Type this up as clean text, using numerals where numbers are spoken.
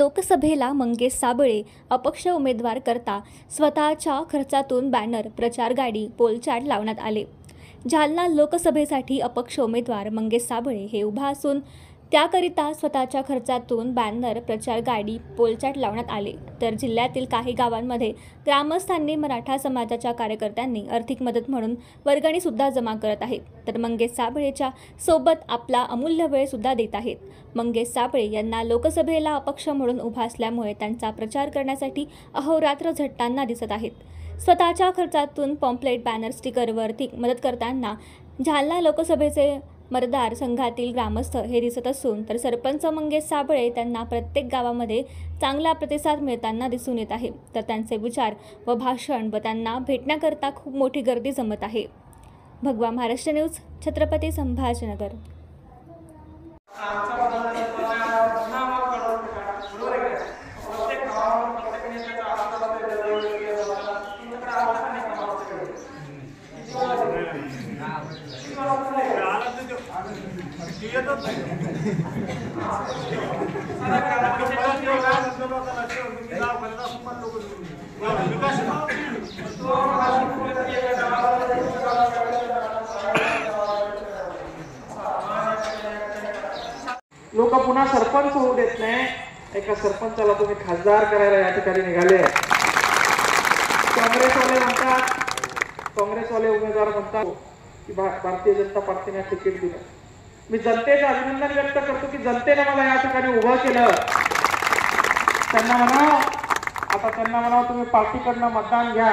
लोकसभेला मंगेश साबळे अपक्ष उमेदवार करता स्वतःच्या खर्चातून बॅनर, प्रचार गाडी, पोलचाट लावण्यात आले। जालना लोकसभेसाठी अपक्ष उमेदवार मंगेश साबळे हे उभा असून त्याकरिता स्वतःच्या खर्चातून बॅनर, प्रचार गाडी, पोलचाट लावण्यात आले। तर जिल्ह्यातील काही गावांमध्ये ग्रामस्थांनी मराठा समाजाच्या कार्यकर्त्यांनी आर्थिक मदत म्हणून वर्गणी सुद्धा जमा करत आहेत, तर मंगेश साबळेच्या सोबत आपला अमूल्य वेळ सुद्धा देत आहेत। मंगेश साबळे यांना लोकसभेला अपक्ष म्हणून उभा असल्यामुळे त्यांचा प्रचार करण्यासाठी अहोरात्र झटताना दिसत आहेत। स्वतःच्या खर्चातून पॉम्पलेट, बॅनर, स्टिकरवरती मदत करताना जालना लोकसभेचे मतदार संघातील ग्रामस्थ हे दिसत असून तर सरपंच मंगेश साबळे त्यांना प्रत्येक गावामध्ये चांगला प्रतिसाद मिळताना दिसून येत आहे। तर त्यांचे विचार व भाषण व त्यांना भेटण्याकरता खूप मोठी गर्दी जमत आहे। भगवा महाराष्ट्र न्यूज, छत्रपती संभाजीनगर। लोक पुन्हा सरपंच होऊ देत नाही। एका सरपंचाला तुम्ही खासदार करायला या ठिकाणी निघाले। काँग्रेसवाले उमेदवार म्हणतात की भारतीय जनता पार्टीने तिकीट दिलं। मी जनतेचं अभिनंदन व्यक्त करतो की जनतेने मला या ठिकाणी उभं केलं। त्यांना म्हणा तुम्ही पार्टीकडनं मतदान घ्या।